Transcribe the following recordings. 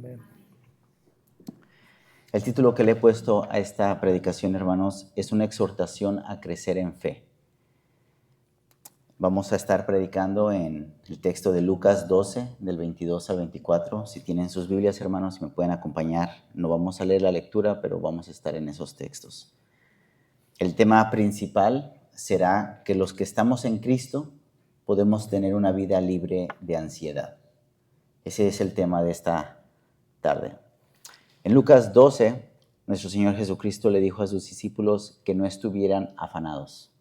Amén. El título que le he puesto a esta predicación, hermanos, es una exhortación a crecer en fe. Vamos a estar predicando en el texto de Lucas 12, del 22 al 24. Si tienen sus Biblias, hermanos, me pueden acompañar. No vamos a leer la lectura, pero vamos a estar en esos textos. El tema principal será que los que estamos en Cristo podemos tener una vida libre de ansiedad. Ese es el tema de esta tarde. En Lucas 12, nuestro Señor Jesucristo le dijo a sus discípulos que no estuvieran afanados.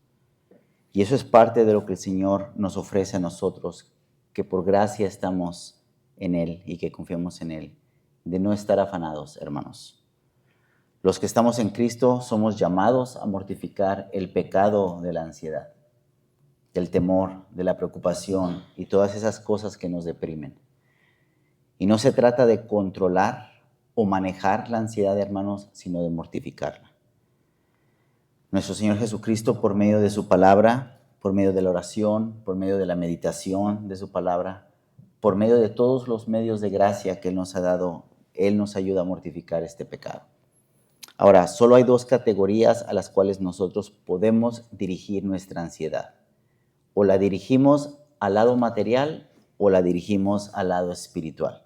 Y eso es parte de lo que el Señor nos ofrece a nosotros, que por gracia estamos en Él y que confiamos en Él, de no estar afanados, hermanos. Los que estamos en Cristo somos llamados a mortificar el pecado de la ansiedad, del temor, de la preocupación y todas esas cosas que nos deprimen. Y no se trata de controlar o manejar la ansiedad, hermanos, sino de mortificarla. Nuestro Señor Jesucristo, por medio de su palabra, por medio de la oración, por medio de la meditación de su palabra, por medio de todos los medios de gracia que Él nos ha dado, Él nos ayuda a mortificar este pecado. Ahora, solo hay dos categorías a las cuales nosotros podemos dirigir nuestra ansiedad. O la dirigimos al lado material o la dirigimos al lado espiritual.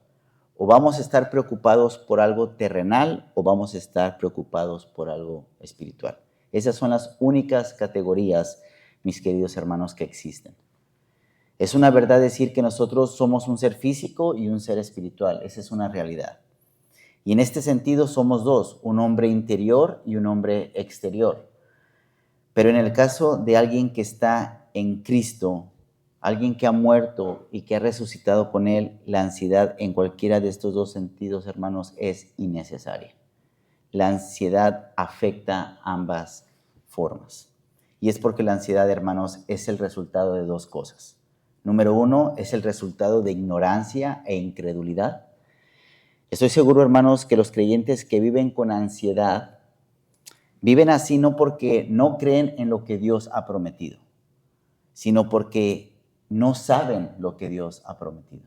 O vamos a estar preocupados por algo terrenal o vamos a estar preocupados por algo espiritual. Esas son las únicas categorías, mis queridos hermanos, que existen. Es una verdad decir que nosotros somos un ser físico y un ser espiritual. Esa es una realidad. Y en este sentido somos dos, un hombre interior y un hombre exterior. Pero en el caso de alguien que está en Cristo, alguien que ha muerto y que ha resucitado con Él, la ansiedad en cualquiera de estos dos sentidos, hermanos, es innecesaria. La ansiedad afecta ambas formas. Y es porque la ansiedad, hermanos, es el resultado de dos cosas. Número uno, es el resultado de ignorancia e incredulidad. Estoy seguro, hermanos, que los creyentes que viven con ansiedad viven así no porque no creen en lo que Dios ha prometido, sino porque no saben lo que Dios ha prometido.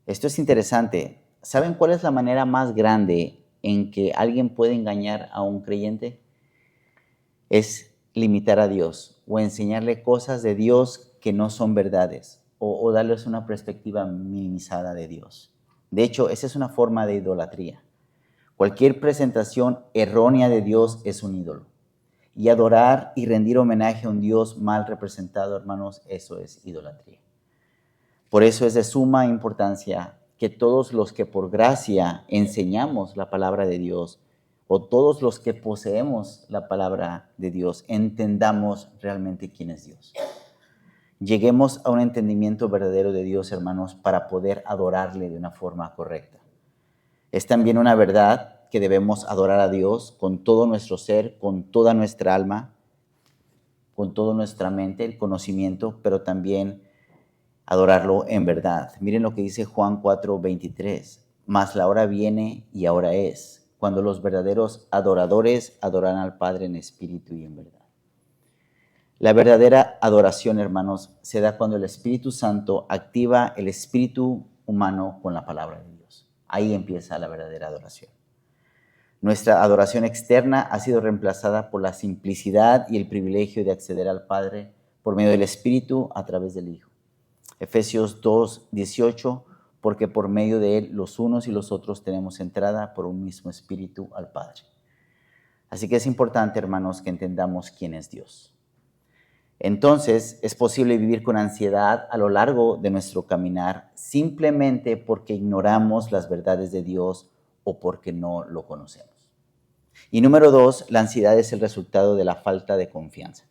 Esto es interesante. ¿Saben cuál es la manera más grande en que alguien puede engañar a un creyente? Es limitar a Dios o enseñarle cosas de Dios que no son verdades o darles una perspectiva minimizada de Dios. De hecho, esa es una forma de idolatría. Cualquier presentación errónea de Dios es un ídolo. Y adorar y rendir homenaje a un Dios mal representado, hermanos, eso es idolatría. Por eso es de suma importancia que todos los que por gracia enseñamos la palabra de Dios, o todos los que poseemos la palabra de Dios, entendamos realmente quién es Dios. Lleguemos a un entendimiento verdadero de Dios, hermanos, para poder adorarle de una forma correcta. Es también una verdad que debemos adorar a Dios con todo nuestro ser, con toda nuestra alma, con toda nuestra mente, el conocimiento, pero también adorarlo en verdad. Miren lo que dice Juan 4:23. Mas la hora viene y ahora es, cuando los verdaderos adoradores adorarán al Padre en espíritu y en verdad. La verdadera adoración, hermanos, se da cuando el Espíritu Santo activa el espíritu humano con la palabra de Dios. Ahí empieza la verdadera adoración. Nuestra adoración externa ha sido reemplazada por la simplicidad y el privilegio de acceder al Padre por medio del Espíritu a través del Hijo. Efesios 2:18, porque por medio de Él los unos y los otros tenemos entrada por un mismo Espíritu al Padre. Así que es importante, hermanos, que entendamos quién es Dios. Entonces, es posible vivir con ansiedad a lo largo de nuestro caminar simplemente porque ignoramos las verdades de Dios o porque no lo conocemos. Y número dos, la ansiedad es el resultado de la falta de confianza.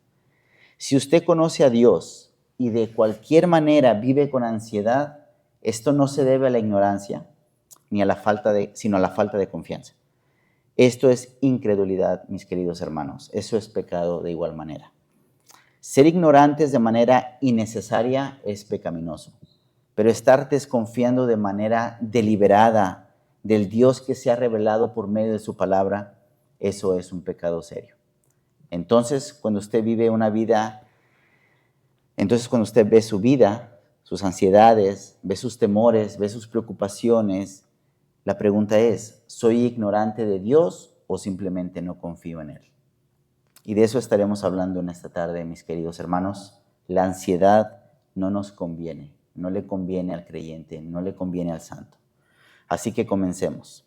Si usted conoce a Dios y de cualquier manera vive con ansiedad, esto no se debe a la ignorancia ni a la sino a la falta de confianza. Esto es incredulidad, mis queridos hermanos. Eso es pecado de igual manera. Ser ignorantes de manera innecesaria es pecaminoso, pero estar desconfiando de manera deliberada del Dios que se ha revelado por medio de su palabra, eso es un pecado serio. Entonces, cuando usted ve su vida, sus ansiedades, ve sus temores, ve sus preocupaciones, La pregunta es, ¿soy ignorante de Dios o simplemente no confío en Él? Y de eso estaremos hablando en esta tarde, mis queridos hermanos. La ansiedad no nos conviene, no le conviene al creyente, no le conviene al santo. Así que comencemos.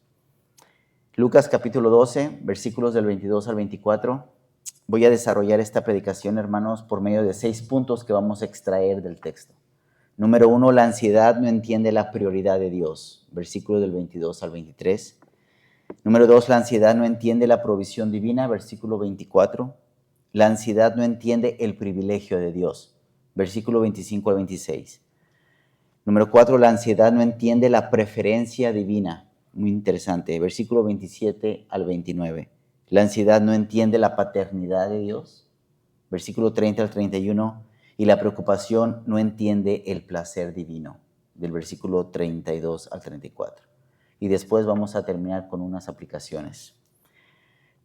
Lucas capítulo 12, versículos del 22 al 24. Voy a desarrollar esta predicación, hermanos, por medio de 6 puntos que vamos a extraer del texto. Número 1, la ansiedad no entiende la prioridad de Dios, versículo del 22 al 23. Número 2, la ansiedad no entiende la provisión divina, versículo 24. La ansiedad no entiende el privilegio de Dios, versículo 25 al 26. Número 4, la ansiedad no entiende la preferencia divina. Muy interesante, versículo 27 al 29. La ansiedad no entiende la paternidad de Dios, versículo 30 al 31. Y la preocupación no entiende el placer divino, del versículo 32 al 34. Y después vamos a terminar con unas aplicaciones.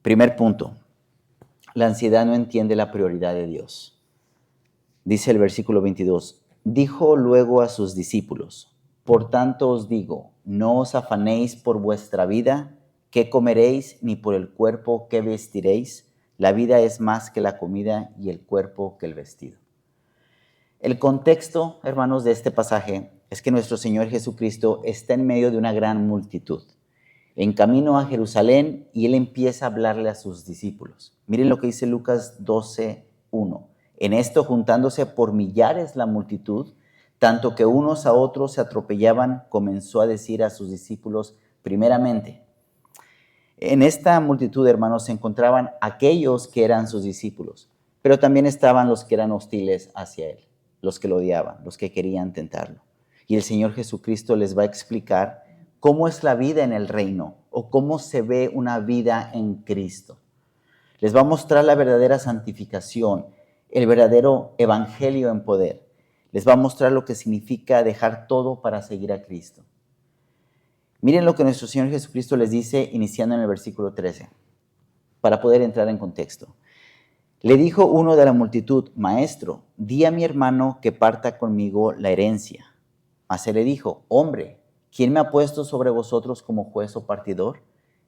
Primer punto, la ansiedad no entiende la prioridad de Dios. Dice el versículo 22, dijo luego a sus discípulos, por tanto os digo, no os afanéis por vuestra vida, qué comeréis, ni por el cuerpo, qué vestiréis. La vida es más que la comida y el cuerpo que el vestido. El contexto, hermanos, de este pasaje es que nuestro Señor Jesucristo está en medio de una gran multitud, en camino a Jerusalén, y Él empieza a hablarle a sus discípulos. Miren lo que dice Lucas 12:1. En esto, juntándose por millares la multitud, tanto que unos a otros se atropellaban, comenzó a decir a sus discípulos, primeramente. En esta multitud, hermanos, se encontraban aquellos que eran sus discípulos, pero también estaban los que eran hostiles hacia Él, los que lo odiaban, los que querían tentarlo. Y el Señor Jesucristo les va a explicar cómo es la vida en el reino o cómo se ve una vida en Cristo. Les va a mostrar la verdadera santificación, el verdadero evangelio en poder. Les va a mostrar lo que significa dejar todo para seguir a Cristo. Miren lo que nuestro Señor Jesucristo les dice iniciando en el versículo 13, para poder entrar en contexto. Le dijo uno de la multitud, Maestro, di a mi hermano que parta conmigo la herencia. Mas él le dijo, hombre, ¿quién me ha puesto sobre vosotros como juez o partidor?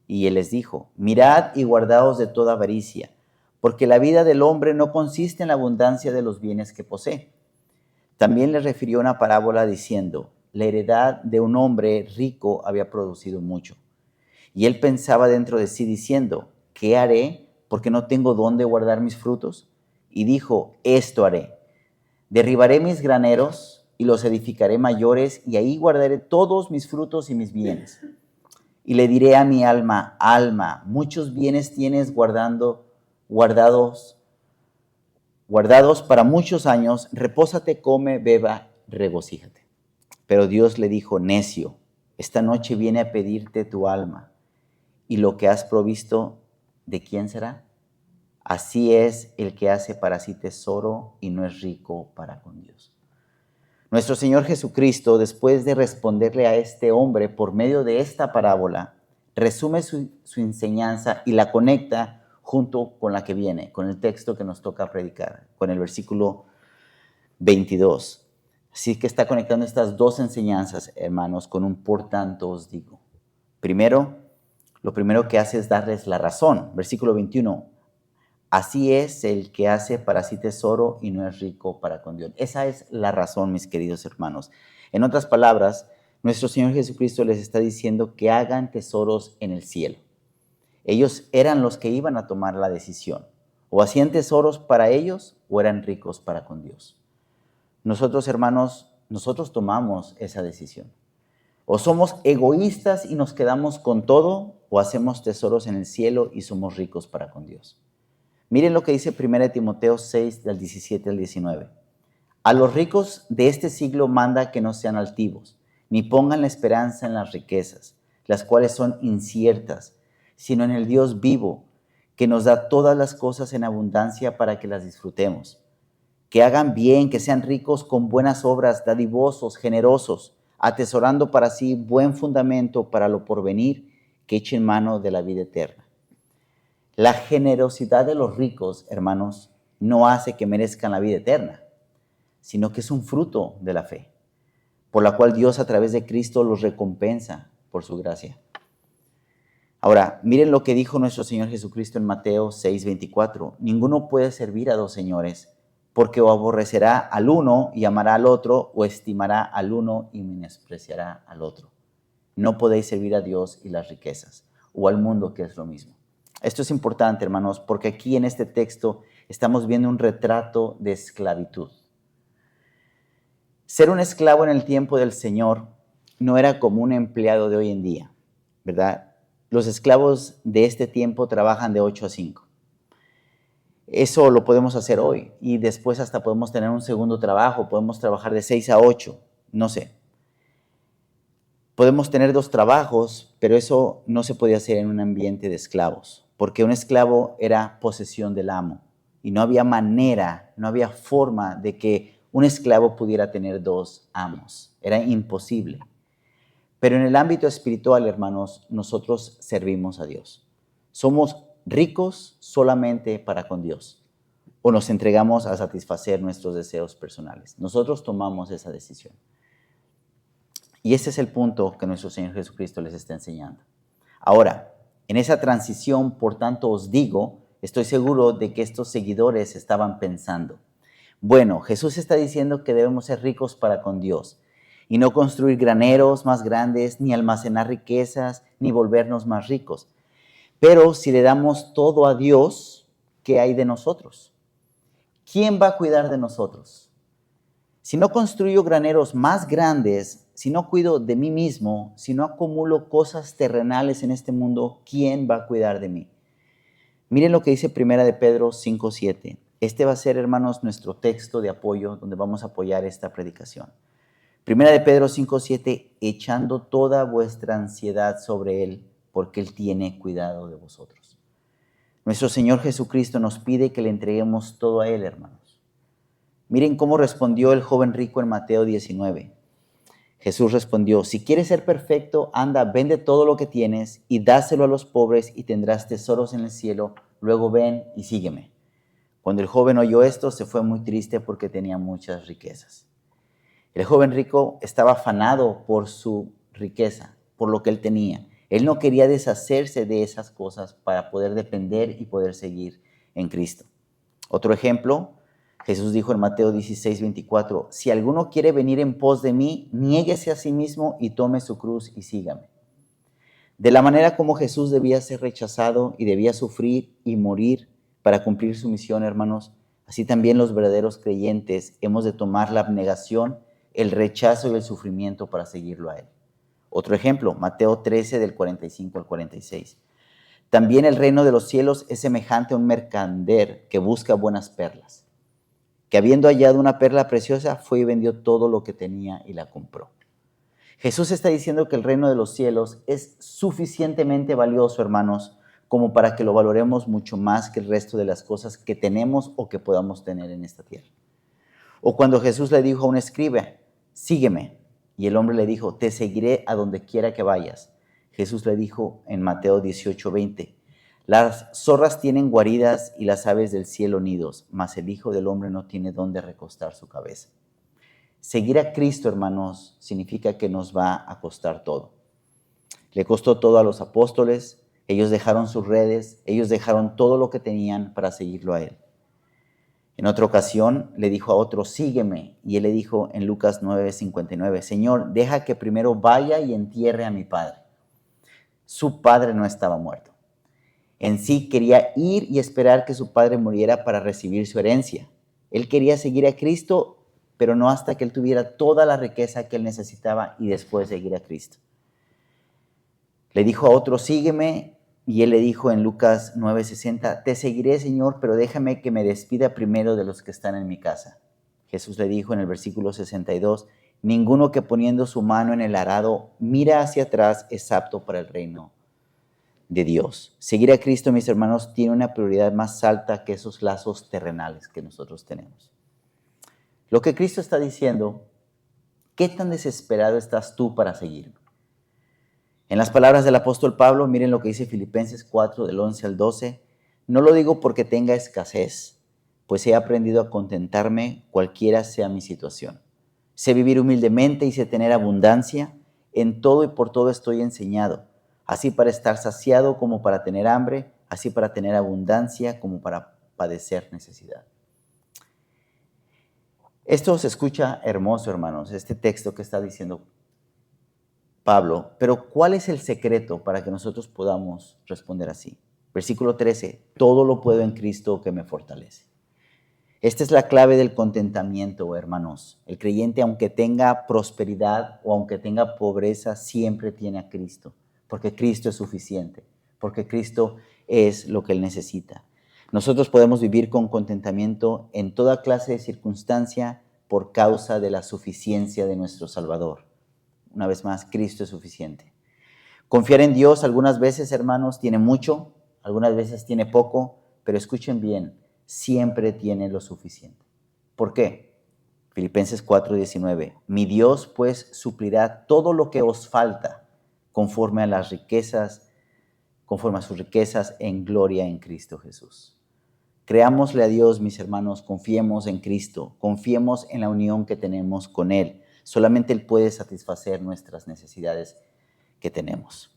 Y él les dijo, mirad y guardaos de toda avaricia, porque la vida del hombre no consiste en la abundancia de los bienes que posee. También le refirió una parábola diciendo, la heredad de un hombre rico había producido mucho. Y él pensaba dentro de sí diciendo, ¿qué haré? Porque no tengo dónde guardar mis frutos. Y dijo, esto haré. Derribaré mis graneros y los edificaré mayores, y ahí guardaré todos mis frutos y mis bienes. Y le diré a mi alma, alma, muchos bienes tienes guardados para muchos años, repósate, come, beba, regocíjate. Pero Dios le dijo, necio, esta noche viene a pedirte tu alma, y lo que has provisto, ¿de quién será? Así es el que hace para sí tesoro y no es rico para con Dios. Nuestro Señor Jesucristo, después de responderle a este hombre por medio de esta parábola, resume su enseñanza y la conecta junto con la que viene, con el texto que nos toca predicar, con el versículo 22. Así que está conectando estas dos enseñanzas, hermanos, con un por tanto os digo. Lo primero que hace es darles la razón. Versículo 21. Así es el que hace para sí tesoro y no es rico para con Dios. Esa es la razón, mis queridos hermanos. En otras palabras, nuestro Señor Jesucristo les está diciendo que hagan tesoros en el cielo. Ellos eran los que iban a tomar la decisión. O hacían tesoros para ellos o eran ricos para con Dios. Nosotros, hermanos, nosotros tomamos esa decisión. O somos egoístas y nos quedamos con todo, o hacemos tesoros en el cielo y somos ricos para con Dios. Miren lo que dice 1 Timoteo 6, del 17 al 19. A los ricos de este siglo manda que no sean altivos, ni pongan la esperanza en las riquezas, las cuales son inciertas, sino en el Dios vivo, que nos da todas las cosas en abundancia para que las disfrutemos. Que hagan bien, que sean ricos con buenas obras, dadivosos, generosos, atesorando para sí buen fundamento para lo porvenir, que echen mano de la vida eterna. La generosidad de los ricos, hermanos, no hace que merezcan la vida eterna, sino que es un fruto de la fe, por la cual Dios a través de Cristo los recompensa por su gracia. Ahora, miren lo que dijo nuestro Señor Jesucristo en Mateo 6:24. Ninguno puede servir a dos señores, porque o aborrecerá al uno y amará al otro, o estimará al uno y menospreciará al otro. No podéis servir a Dios y las riquezas, o al mundo, que es lo mismo. Esto es importante, hermanos, porque aquí en este texto estamos viendo un retrato de esclavitud. Ser un esclavo en el tiempo del Señor no era como un empleado de hoy en día, ¿verdad? Los esclavos de este tiempo trabajan de 8 a 5. Eso lo podemos hacer hoy y después hasta podemos tener un segundo trabajo, podemos trabajar de 6 a 8, no sé. Podemos tener 2 trabajos, pero eso no se podía hacer en un ambiente de esclavos, porque un esclavo era posesión del amo y no había manera, no había forma de que un esclavo pudiera tener 2 amos. Era imposible. Pero en el ámbito espiritual, hermanos, nosotros servimos a Dios. Somos ricos solamente para con Dios o nos entregamos a satisfacer nuestros deseos personales. Nosotros tomamos esa decisión. Y ese es el punto que nuestro Señor Jesucristo les está enseñando. Ahora, en esa transición, por tanto os digo, estoy seguro de que estos seguidores estaban pensando, bueno, Jesús está diciendo que debemos ser ricos para con Dios y no construir graneros más grandes, ni almacenar riquezas, ni volvernos más ricos. Pero si le damos todo a Dios, ¿qué hay de nosotros? ¿Quién va a cuidar de nosotros? Si no construyo graneros más grandes, si no cuido de mí mismo, si no acumulo cosas terrenales en este mundo, ¿quién va a cuidar de mí? Miren lo que dice 1 de Pedro 5:7. Este va a ser, hermanos, nuestro texto de apoyo donde vamos a apoyar esta predicación. 1 de Pedro 5:7, echando toda vuestra ansiedad sobre Él, porque Él tiene cuidado de vosotros. Nuestro Señor Jesucristo nos pide que le entreguemos todo a Él, hermanos. Miren cómo respondió el joven rico en Mateo 19. Jesús respondió, si quieres ser perfecto, anda, vende todo lo que tienes y dáselo a los pobres y tendrás tesoros en el cielo. Luego ven y sígueme. Cuando el joven oyó esto, se fue muy triste porque tenía muchas riquezas. El joven rico estaba afanado por su riqueza, por lo que él tenía. Él no quería deshacerse de esas cosas para poder depender y poder seguir en Cristo. Otro ejemplo, Jesús dijo en Mateo 16:24, si alguno quiere venir en pos de mí, niéguese a sí mismo y tome su cruz y sígame. De la manera como Jesús debía ser rechazado y debía sufrir y morir para cumplir su misión, hermanos, así también los verdaderos creyentes hemos de tomar la abnegación, el rechazo y el sufrimiento para seguirlo a Él. Otro ejemplo, Mateo 13 del 45 al 46. También el reino de los cielos es semejante a un mercader que busca buenas perlas, que habiendo hallado una perla preciosa, fue y vendió todo lo que tenía y la compró. Jesús está diciendo que el reino de los cielos es suficientemente valioso, hermanos, como para que lo valoremos mucho más que el resto de las cosas que tenemos o que podamos tener en esta tierra. O cuando Jesús le dijo a un escriba, sígueme, y el hombre le dijo, te seguiré a donde quiera que vayas. Jesús le dijo en Mateo 18:20, las zorras tienen guaridas y las aves del cielo nidos, mas el Hijo del Hombre no tiene dónde recostar su cabeza. Seguir a Cristo, hermanos, significa que nos va a costar todo. Le costó todo a los apóstoles, ellos dejaron sus redes, ellos dejaron todo lo que tenían para seguirlo a Él. En otra ocasión le dijo a otro, sígueme, y Él le dijo en Lucas 9:59, Señor, deja que primero vaya y entierre a mi padre. Su padre no estaba muerto. En sí quería ir y esperar que su padre muriera para recibir su herencia. Él quería seguir a Cristo, pero no hasta que él tuviera toda la riqueza que él necesitaba y después seguir a Cristo. Le dijo a otro, sígueme, y él le dijo en Lucas 9:60, te seguiré, Señor, pero déjame que me despida primero de los que están en mi casa. Jesús le dijo en el versículo 62, ninguno que poniendo su mano en el arado mira hacia atrás es apto para el reino de Dios. Seguir a Cristo, mis hermanos, tiene una prioridad más alta que esos lazos terrenales que nosotros tenemos. Lo que Cristo está diciendo, ¿qué tan desesperado estás tú para seguirme? En las palabras del apóstol Pablo, miren lo que dice Filipenses 4, del 11 al 12. No lo digo porque tenga escasez, pues he aprendido a contentarme cualquiera sea mi situación. Sé vivir humildemente y sé tener abundancia. En todo y por todo estoy enseñado, así para estar saciado como para tener hambre, así para tener abundancia como para padecer necesidad. Esto se escucha hermoso, hermanos, este texto que está diciendo Pablo, pero ¿cuál es el secreto para que nosotros podamos responder así? Versículo 13, todo lo puedo en Cristo que me fortalece. Esta es la clave del contentamiento, hermanos. El creyente, aunque tenga prosperidad o aunque tenga pobreza, siempre tiene a Cristo, porque Cristo es suficiente, porque Cristo es lo que él necesita. Nosotros podemos vivir con contentamiento en toda clase de circunstancia por causa de la suficiencia de nuestro Salvador. Una vez más, Cristo es suficiente. Confiar en Dios algunas veces, hermanos, tiene mucho, algunas veces tiene poco, pero escuchen bien, siempre tiene lo suficiente. ¿Por qué? Filipenses 4:19. Mi Dios pues suplirá todo lo que os falta conforme a sus riquezas en gloria en Cristo Jesús. Creámosle a Dios, mis hermanos, confiemos en Cristo, confiemos en la unión que tenemos con Él. Solamente Él puede satisfacer nuestras necesidades que tenemos.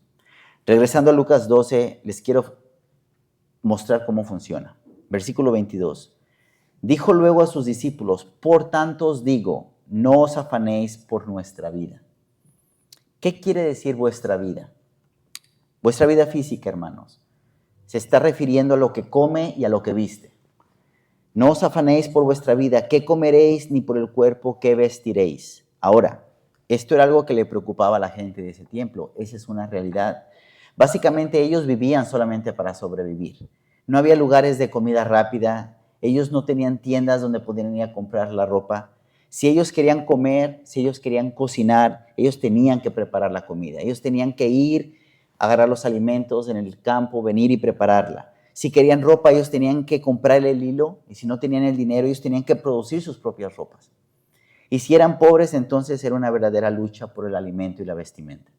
Regresando a Lucas 12, les quiero mostrar cómo funciona. Versículo 22. Dijo luego a sus discípulos, por tanto os digo, no os afanéis por nuestra vida. ¿Qué quiere decir vuestra vida? Vuestra vida física, hermanos. Se está refiriendo a lo que come y a lo que viste. No os afanéis por vuestra vida, qué comeréis, ni por el cuerpo, qué vestiréis. Ahora, esto era algo que le preocupaba a la gente de ese tiempo. Esa es una realidad. Básicamente ellos vivían solamente para sobrevivir. No había lugares de comida rápida. Ellos no tenían tiendas donde podían ir a comprar la ropa. Si ellos querían comer, si ellos querían cocinar, ellos tenían que preparar la comida. Ellos tenían que ir a agarrar los alimentos en el campo, venir y prepararla. Si querían ropa, ellos tenían que comprar el hilo. Y si no tenían el dinero, ellos tenían que producir sus propias ropas. Y si eran pobres, entonces era una verdadera lucha por el alimento y la vestimenta.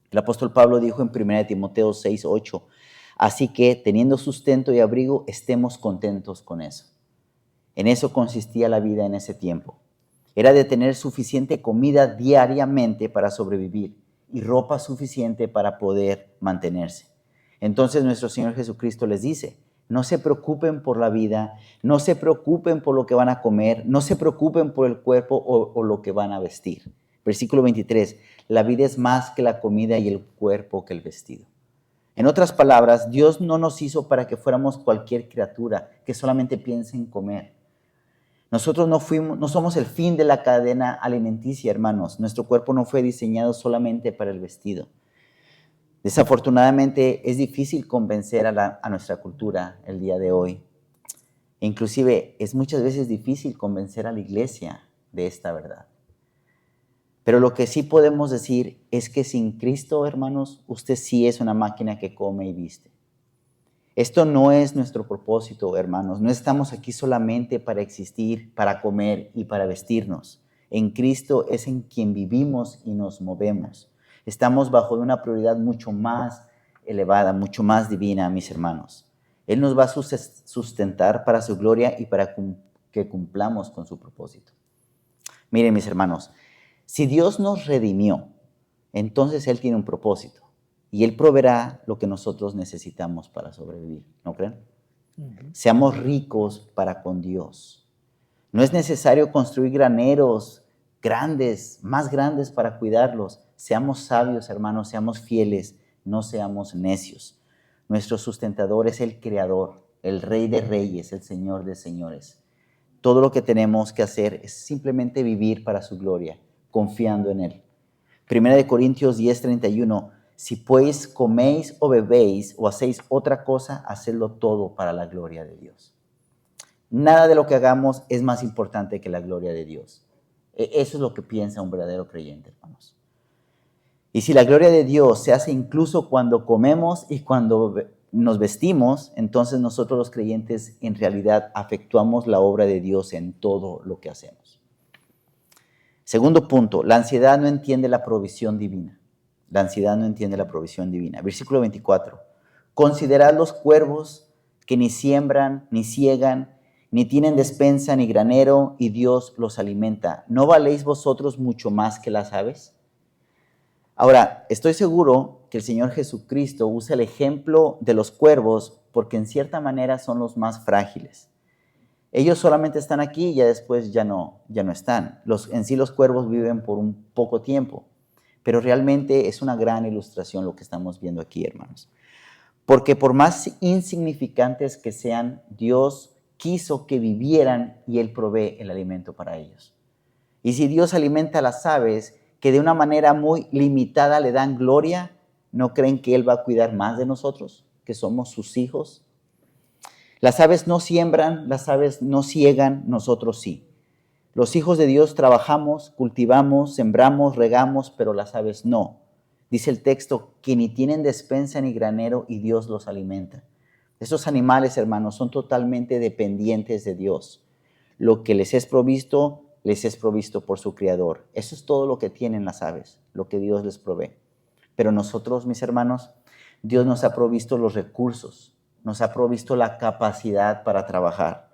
El apóstol Pablo dijo en 1 Timoteo 6:8, así que teniendo sustento y abrigo, estemos contentos con eso. En eso consistía la vida en ese tiempo. Era de tener suficiente comida diariamente para sobrevivir y ropa suficiente para poder mantenerse. Entonces nuestro Señor Jesucristo les dice, no se preocupen por la vida, no se preocupen por lo que van a comer, no se preocupen por el cuerpo o lo que van a vestir. Versículo 23, la vida es más que la comida y el cuerpo que el vestido. En otras palabras, Dios no nos hizo para que fuéramos cualquier criatura que solamente piense en comer. Nosotros no somos el fin de la cadena alimenticia, hermanos. Nuestro cuerpo no fue diseñado solamente para el vestido. Desafortunadamente es difícil convencer a nuestra cultura el día de hoy. Inclusive es muchas veces difícil convencer a la iglesia de esta verdad. Pero lo que sí podemos decir es que sin Cristo, hermanos, usted sí es una máquina que come y viste. Esto no es nuestro propósito, hermanos. No estamos aquí solamente para existir, para comer y para vestirnos. En Cristo es en quien vivimos y nos movemos. Estamos bajo una prioridad mucho más elevada, mucho más divina, mis hermanos. Él nos va a sustentar para su gloria y para que cumplamos con su propósito. Miren, mis hermanos, si Dios nos redimió, entonces Él tiene un propósito y Él proveerá lo que nosotros necesitamos para sobrevivir, ¿no creen? Seamos ricos para con Dios. No es necesario construir graneros grandes, más grandes para cuidarlos. Seamos sabios, hermanos, seamos fieles, no seamos necios. Nuestro sustentador es el Creador, el Rey de Reyes, el Señor de Señores. Todo lo que tenemos que hacer es simplemente vivir para su gloria, confiando en Él. 1 Corintios 10:31, si pues coméis o bebéis o hacéis otra cosa, hacedlo todo para la gloria de Dios. Nada de lo que hagamos es más importante que la gloria de Dios. Eso es lo que piensa un verdadero creyente, hermanos. Y si la gloria de Dios se hace incluso cuando comemos y cuando nos vestimos, entonces nosotros los creyentes en realidad afectuamos la obra de Dios en todo lo que hacemos. Segundo punto, la ansiedad no entiende la provisión divina. La ansiedad no entiende la provisión divina. Versículo 24. Considerad los cuervos que ni siembran, ni siegan, ni tienen despensa, ni granero, y Dios los alimenta. ¿No valéis vosotros mucho más que las aves? Ahora, estoy seguro que el Señor Jesucristo usa el ejemplo de los cuervos porque en cierta manera son los más frágiles. Ellos solamente están aquí y ya después ya no están. En sí los cuervos viven por un poco tiempo, pero realmente es una gran ilustración lo que estamos viendo aquí, hermanos. Porque por más insignificantes que sean, Dios quiso que vivieran y Él provee el alimento para ellos. Y si Dios alimenta a las aves, que de una manera muy limitada le dan gloria, ¿no creen que Él va a cuidar más de nosotros, que somos sus hijos? Las aves no siembran, las aves no ciegan, nosotros sí. Los hijos de Dios trabajamos, cultivamos, sembramos, regamos, pero las aves no. Dice el texto que ni tienen despensa ni granero y Dios los alimenta. Esos animales, hermanos, son totalmente dependientes de Dios. Lo que les es provisto por su Creador. Eso es todo lo que tienen las aves, lo que Dios les provee. Pero nosotros, mis hermanos, Dios nos ha provisto los recursos, nos ha provisto la capacidad para trabajar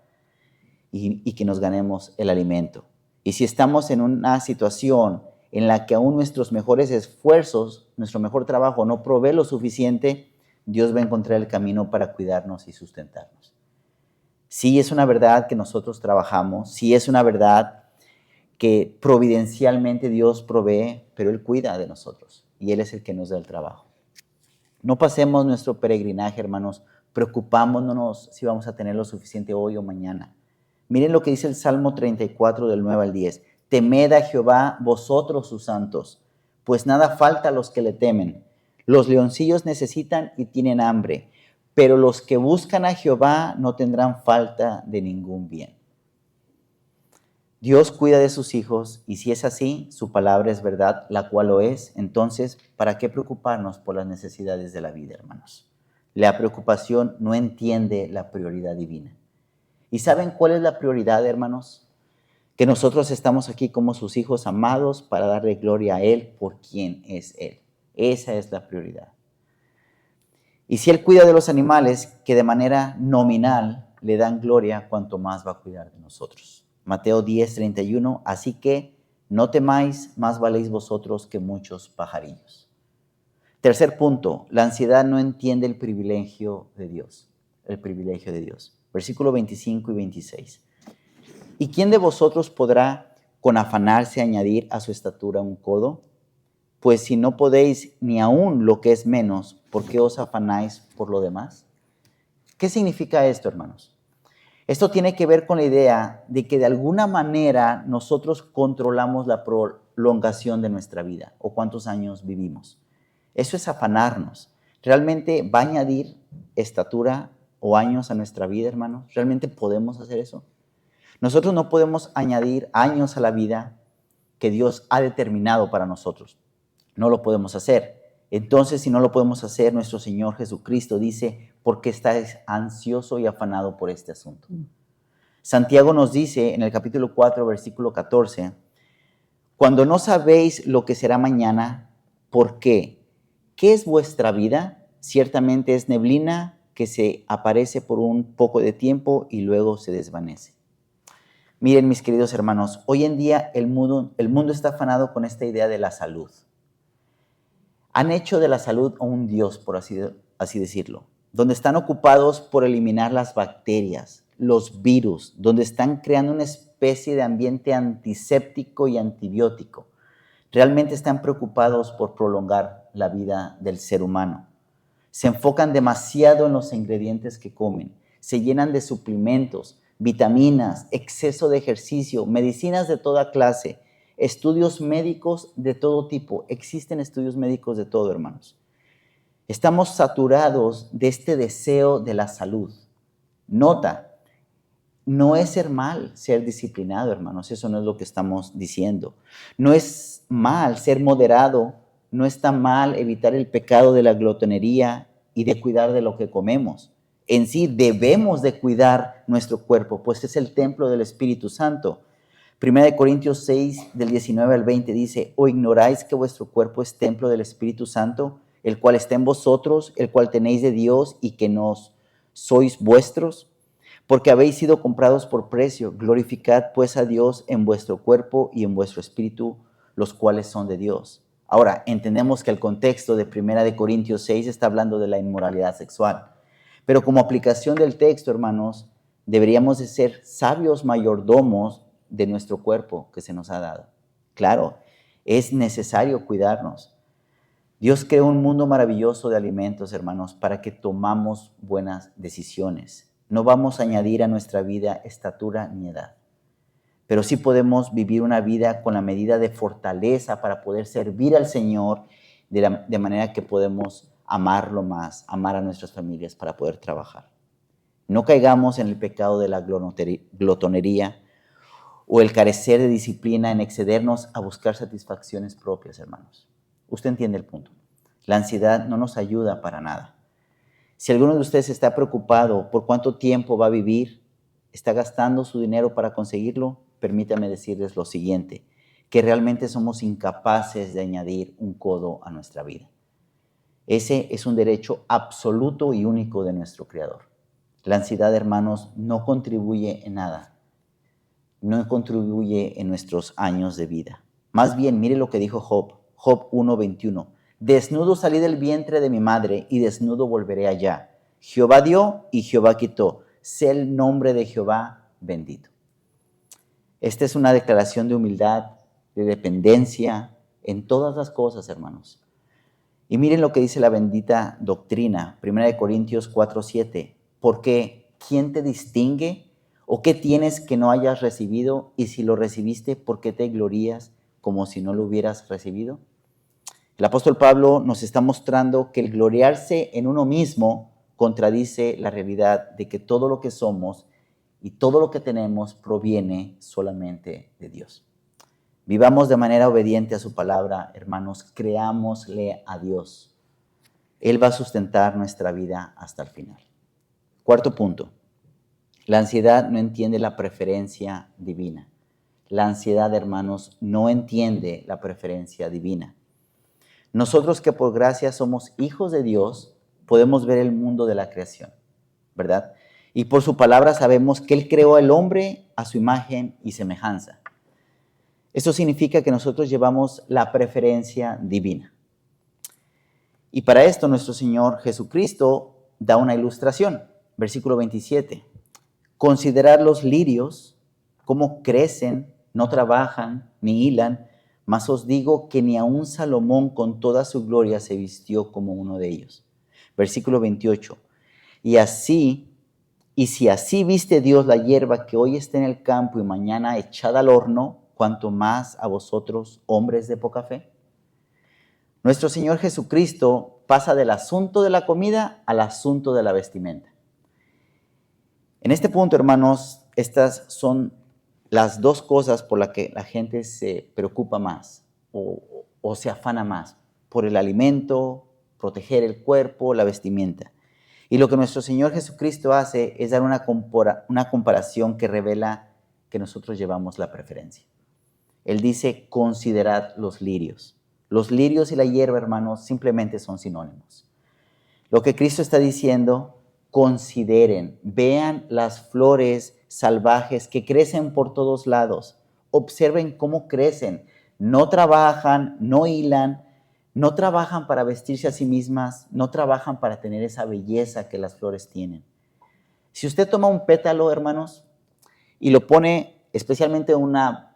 y que nos ganemos el alimento. Y si estamos en una situación en la que aún nuestros mejores esfuerzos, nuestro mejor trabajo no provee lo suficiente, Dios va a encontrar el camino para cuidarnos y sustentarnos. Sí es una verdad que nosotros trabajamos, sí es una verdad que providencialmente Dios provee, pero Él cuida de nosotros y Él es el que nos da el trabajo. No pasemos nuestro peregrinaje, hermanos, preocupándonos si vamos a tener lo suficiente hoy o mañana. Miren lo que dice el Salmo 34 del 9 al 10. Temed a Jehová vosotros sus santos, pues nada falta a los que le temen. Los leoncillos necesitan y tienen hambre, pero los que buscan a Jehová no tendrán falta de ningún bien. Dios cuida de sus hijos y si es así, su palabra es verdad, la cual lo es. Entonces, ¿para qué preocuparnos por las necesidades de la vida, hermanos? La preocupación no entiende la prioridad divina. ¿Y saben cuál es la prioridad, hermanos? Que nosotros estamos aquí como sus hijos amados para darle gloria a Él por quien es Él. Esa es la prioridad. Y si Él cuida de los animales que de manera nominal le dan gloria, cuanto más va a cuidar de nosotros. Mateo 10, 31, así que no temáis, más valéis vosotros que muchos pajarillos. Tercer punto, la ansiedad no entiende el privilegio de Dios. El privilegio de Dios. Versículo 25 y 26. ¿Y quién de vosotros podrá con afanarse añadir a su estatura un codo? Pues si no podéis ni aún lo que es menos, ¿por qué os afanáis por lo demás? ¿Qué significa esto, hermanos? Esto tiene que ver con la idea de que de alguna manera nosotros controlamos la prolongación de nuestra vida o cuántos años vivimos. Eso es afanarnos. ¿Realmente va a añadir estatura o años a nuestra vida, hermanos? ¿Realmente podemos hacer eso? Nosotros no podemos añadir años a la vida que Dios ha determinado para nosotros. No lo podemos hacer. Entonces, si no lo podemos hacer, nuestro Señor Jesucristo dice, ¿por qué estáis ansioso y afanado por este asunto? Santiago nos dice en el capítulo 4, versículo 14, cuando no sabéis lo que será mañana, ¿por qué? ¿Qué es vuestra vida? Ciertamente es neblina que se aparece por un poco de tiempo y luego se desvanece. Miren, mis queridos hermanos, hoy en día el mundo está afanado con esta idea de la salud. Han hecho de la salud a un Dios, por así decirlo, donde están ocupados por eliminar las bacterias, los virus, donde están creando una especie de ambiente antiséptico y antibiótico. Realmente están preocupados por prolongar la vida del ser humano. Se enfocan demasiado en los ingredientes que comen, se llenan de suplementos, vitaminas, exceso de ejercicio, medicinas de toda clase, estudios médicos de todo tipo. Existen estudios médicos de todo, hermanos. Estamos saturados de este deseo de la salud. Nota, no es ser disciplinado, hermanos. Eso no es lo que estamos diciendo. No es mal ser moderado. No está mal evitar el pecado de la glotonería y de cuidar de lo que comemos. En sí debemos de cuidar nuestro cuerpo, pues es el templo del Espíritu Santo. 1 Corintios 6, del 19 al 20 dice, ¿o ignoráis que vuestro cuerpo es templo del Espíritu Santo, el cual está en vosotros, el cual tenéis de Dios y que no sois vuestros? Porque habéis sido comprados por precio. Glorificad pues a Dios en vuestro cuerpo y en vuestro espíritu, los cuales son de Dios. Ahora, entendemos que el contexto de 1 Corintios 6 está hablando de la inmoralidad sexual. Pero como aplicación del texto, hermanos, deberíamos de ser sabios mayordomos de nuestro cuerpo que se nos ha dado. Claro, es necesario cuidarnos. Dios creó un mundo maravilloso de alimentos, hermanos, para que tomamos buenas decisiones. No vamos a añadir a nuestra vida estatura ni edad, pero sí podemos vivir una vida con la medida de fortaleza para poder servir al Señor de manera que podemos amarlo más, amar a nuestras familias para poder trabajar. No caigamos en el pecado de la glotonería o el carecer de disciplina en excedernos a buscar satisfacciones propias, hermanos. Usted entiende el punto. La ansiedad no nos ayuda para nada. Si alguno de ustedes está preocupado por cuánto tiempo va a vivir, está gastando su dinero para conseguirlo, permítame decirles lo siguiente, que realmente somos incapaces de añadir un codo a nuestra vida. Ese es un derecho absoluto y único de nuestro Creador. La ansiedad, hermanos, no contribuye en nada. No contribuye en nuestros años de vida. Más bien, mire lo que dijo Job, Job 1:21. Desnudo salí del vientre de mi madre y desnudo volveré allá. Jehová dio y Jehová quitó. Sea el nombre de Jehová bendito. Esta es una declaración de humildad, de dependencia en todas las cosas, hermanos. Y miren lo que dice la bendita doctrina, 1 Corintios 4:7. Porque ¿quién te distingue? ¿O qué tienes que no hayas recibido? Y si lo recibiste, ¿por qué te glorías como si no lo hubieras recibido? El apóstol Pablo nos está mostrando que el gloriarse en uno mismo contradice la realidad de que todo lo que somos y todo lo que tenemos proviene solamente de Dios. Vivamos de manera obediente a su palabra, hermanos, creámosle a Dios. Él va a sustentar nuestra vida hasta el final. Cuarto punto, la ansiedad no entiende la preferencia divina. La ansiedad, hermanos, no entiende la preferencia divina. Nosotros que por gracia somos hijos de Dios, podemos ver el mundo de la creación, ¿verdad? Y por su palabra sabemos que Él creó al hombre a su imagen y semejanza. Esto significa que nosotros llevamos la preferencia divina. Y para esto nuestro Señor Jesucristo da una ilustración. Versículo 27. Considerad los lirios, cómo crecen, no trabajan ni hilan, mas os digo que ni aun Salomón con toda su gloria se vistió como uno de ellos. Versículo 28. Y si así viste Dios la hierba que hoy está en el campo y mañana echada al horno, cuanto más a vosotros, hombres de poca fe. Nuestro Señor Jesucristo pasa del asunto de la comida al asunto de la vestimenta. En este punto, hermanos, estas son las dos cosas por las que la gente se preocupa más o se afana más, por el alimento, proteger el cuerpo, la vestimenta. Y lo que nuestro Señor Jesucristo hace es dar una comparación que revela que nosotros llevamos la preferencia. Él dice, considerad los lirios. Los lirios y la hierba, hermanos, simplemente son sinónimos. Lo que Cristo está diciendo, consideren, vean las flores salvajes que crecen por todos lados. Observen cómo crecen. No trabajan, no hilan, no trabajan para vestirse a sí mismas, no trabajan para tener esa belleza que las flores tienen. Si usted toma un pétalo, hermanos, y lo pone, especialmente una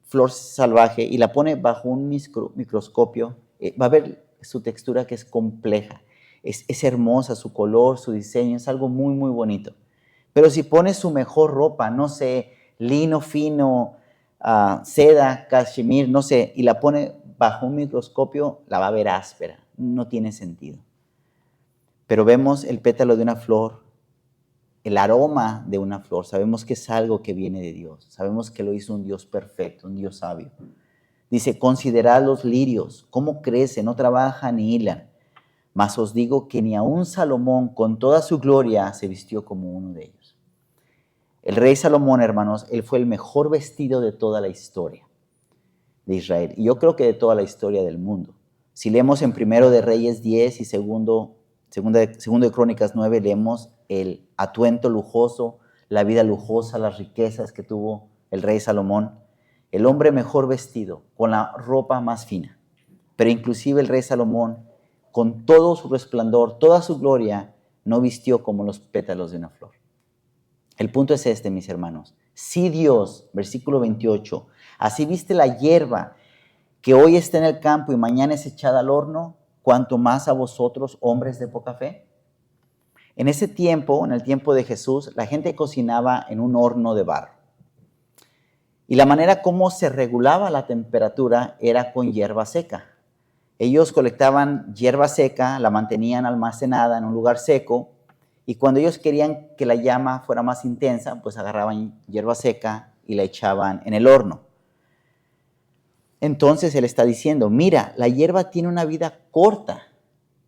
flor salvaje, y la pone bajo un microscopio, va a ver su textura que es compleja. Es hermosa, su color, su diseño, es algo muy, muy bonito. Pero si pone su mejor ropa, no sé, lino fino, seda, cachemir, no sé, y la pone bajo un microscopio, la va a ver áspera, no tiene sentido. Pero vemos el pétalo de una flor, el aroma de una flor, sabemos que es algo que viene de Dios, sabemos que lo hizo un Dios perfecto, un Dios sabio. Dice, considerad los lirios, cómo crecen, no trabajan ni hilan. Mas os digo que ni aun Salomón con toda su gloria se vistió como uno de ellos. El rey Salomón, hermanos, él fue el mejor vestido de toda la historia de Israel. Y yo creo que de toda la historia del mundo. Si leemos en 1 de Reyes 10 y segundo de Crónicas 9, leemos el atuendo lujoso, la vida lujosa, las riquezas que tuvo el rey Salomón. El hombre mejor vestido, con la ropa más fina. Pero inclusive el rey Salomón, con todo su resplandor, toda su gloria, no vistió como los pétalos de una flor. El punto es este, mis hermanos. Si Dios, versículo 28, así viste la hierba que hoy está en el campo y mañana es echada al horno, cuanto más a vosotros, hombres de poca fe. En ese tiempo, en el tiempo de Jesús, la gente cocinaba en un horno de barro. Y la manera como se regulaba la temperatura era con hierba seca. Ellos colectaban hierba seca, la mantenían almacenada en un lugar seco, y cuando ellos querían que la llama fuera más intensa, pues agarraban hierba seca y la echaban en el horno. Entonces él está diciendo, mira, la hierba tiene una vida corta,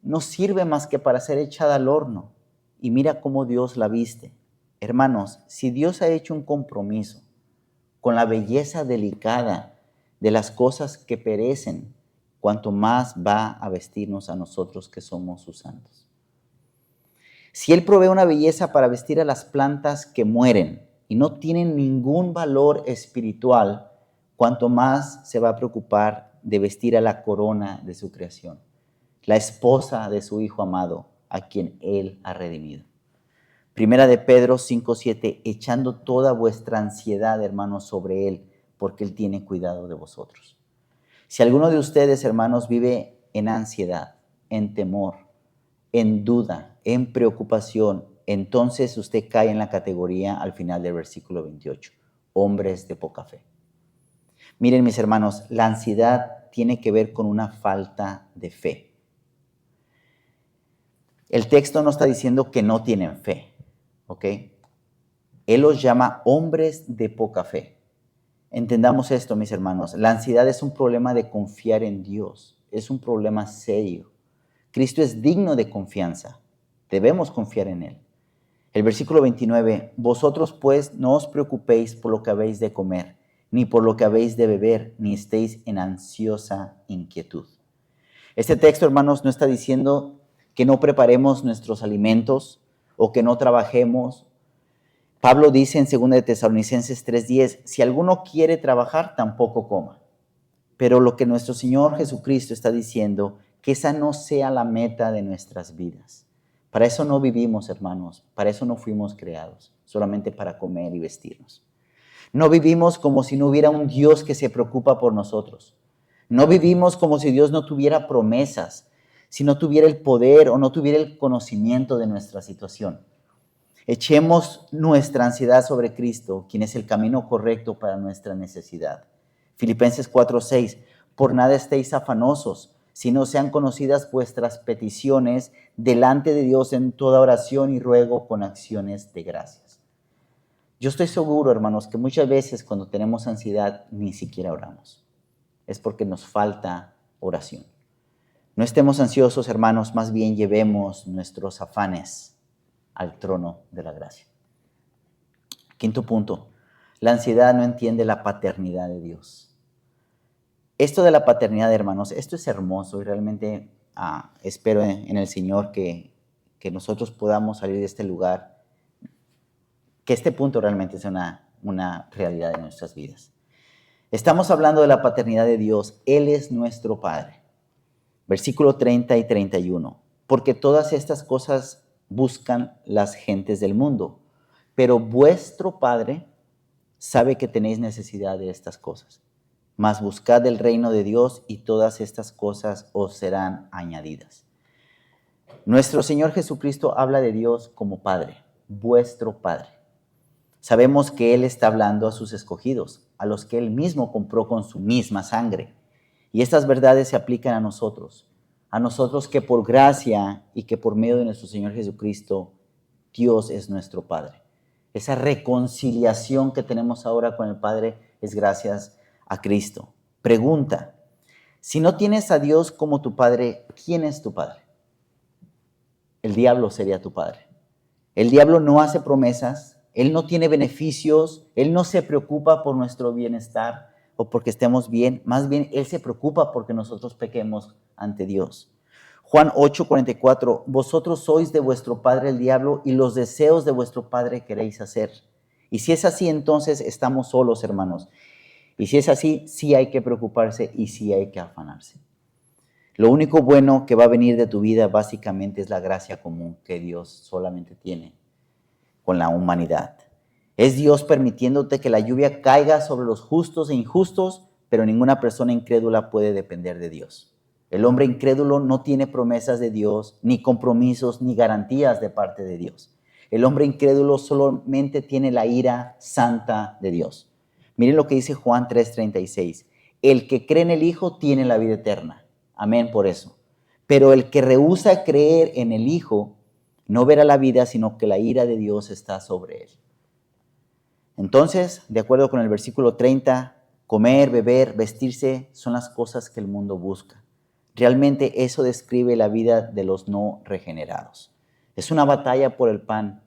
no sirve más que para ser echada al horno, y mira cómo Dios la viste. Hermanos, si Dios ha hecho un compromiso con la belleza delicada de las cosas que perecen, cuanto más va a vestirnos a nosotros que somos sus santos. Si Él provee una belleza para vestir a las plantas que mueren y no tienen ningún valor espiritual, cuanto más se va a preocupar de vestir a la corona de su creación, la esposa de su Hijo amado, a quien Él ha redimido. Primera de Pedro 5:7, echando toda vuestra ansiedad, hermanos, sobre Él, porque Él tiene cuidado de vosotros. Si alguno de ustedes, hermanos, vive en ansiedad, en temor, en duda, en preocupación, entonces usted cae en la categoría al final del versículo 28, hombres de poca fe. Miren, mis hermanos, la ansiedad tiene que ver con una falta de fe. El texto no está diciendo que no tienen fe, ¿ok? Él los llama hombres de poca fe. Entendamos esto, mis hermanos. La ansiedad es un problema de confiar en Dios. Es un problema serio. Cristo es digno de confianza. Debemos confiar en Él. El versículo 29, vosotros pues no os preocupéis por lo que habéis de comer, ni por lo que habéis de beber, ni estéis en ansiosa inquietud. Este texto, hermanos, no está diciendo que no preparemos nuestros alimentos o que no trabajemos. Pablo dice en 2 de Tesalonicenses 3:10, si alguno quiere trabajar, tampoco coma. Pero lo que nuestro Señor Jesucristo está diciendo, que esa no sea la meta de nuestras vidas. Para eso no vivimos, hermanos, para eso no fuimos creados, solamente para comer y vestirnos. No vivimos como si no hubiera un Dios que se preocupa por nosotros. No vivimos como si Dios no tuviera promesas, si no tuviera el poder o no tuviera el conocimiento de nuestra situación. Echemos nuestra ansiedad sobre Cristo, quien es el camino correcto para nuestra necesidad. Filipenses 4:6, por nada estéis afanosos, sino sean conocidas vuestras peticiones delante de Dios en toda oración y ruego con acciones de gracias. Yo estoy seguro, hermanos, que muchas veces cuando tenemos ansiedad ni siquiera oramos. Es porque nos falta oración. No estemos ansiosos, hermanos, más bien llevemos nuestros afanes al trono de la gracia. Quinto punto, la ansiedad no entiende la paternidad de Dios. Esto de la paternidad, hermanos, esto es hermoso y realmente espero en el Señor que nosotros podamos salir de este lugar, que este punto realmente sea una realidad en nuestras vidas. Estamos hablando de la paternidad de Dios. Él es nuestro Padre. Versículo 30 y 31. Porque todas estas cosas buscan las gentes del mundo, pero vuestro Padre sabe que tenéis necesidad de estas cosas. Mas buscad el reino de Dios y todas estas cosas os serán añadidas. Nuestro Señor Jesucristo habla de Dios como Padre, vuestro Padre. Sabemos que Él está hablando a sus escogidos, a los que Él mismo compró con su misma sangre. Y estas verdades se aplican a nosotros que por gracia y que por medio de nuestro Señor Jesucristo, Dios es nuestro Padre. Esa reconciliación que tenemos ahora con el Padre es gracias a Cristo. Pregunta, si no tienes a Dios como tu Padre, ¿quién es tu Padre? El diablo sería tu Padre. El diablo no hace promesas, él no tiene beneficios, él no se preocupa por nuestro bienestar o porque estemos bien, más bien él se preocupa porque nosotros pequemos ante Dios. Juan 8:44, vosotros sois de vuestro padre el diablo y los deseos de vuestro padre queréis hacer. Y si es así, entonces estamos solos, hermanos. Y si es así, sí hay que preocuparse y sí hay que afanarse. Lo único bueno que va a venir de tu vida básicamente es la gracia común que Dios solamente tiene con la humanidad. Es Dios permitiéndote que la lluvia caiga sobre los justos e injustos, pero ninguna persona incrédula puede depender de Dios. El hombre incrédulo no tiene promesas de Dios, ni compromisos, ni garantías de parte de Dios. El hombre incrédulo solamente tiene la ira santa de Dios. Miren lo que dice Juan 3:36. El que cree en el Hijo tiene la vida eterna. Amén por eso. Pero el que rehúsa creer en el Hijo no verá la vida, sino que la ira de Dios está sobre él. Entonces, de acuerdo con el versículo 30, comer, beber, vestirse son las cosas que el mundo busca. Realmente eso describe la vida de los no regenerados. Es una batalla por el pan,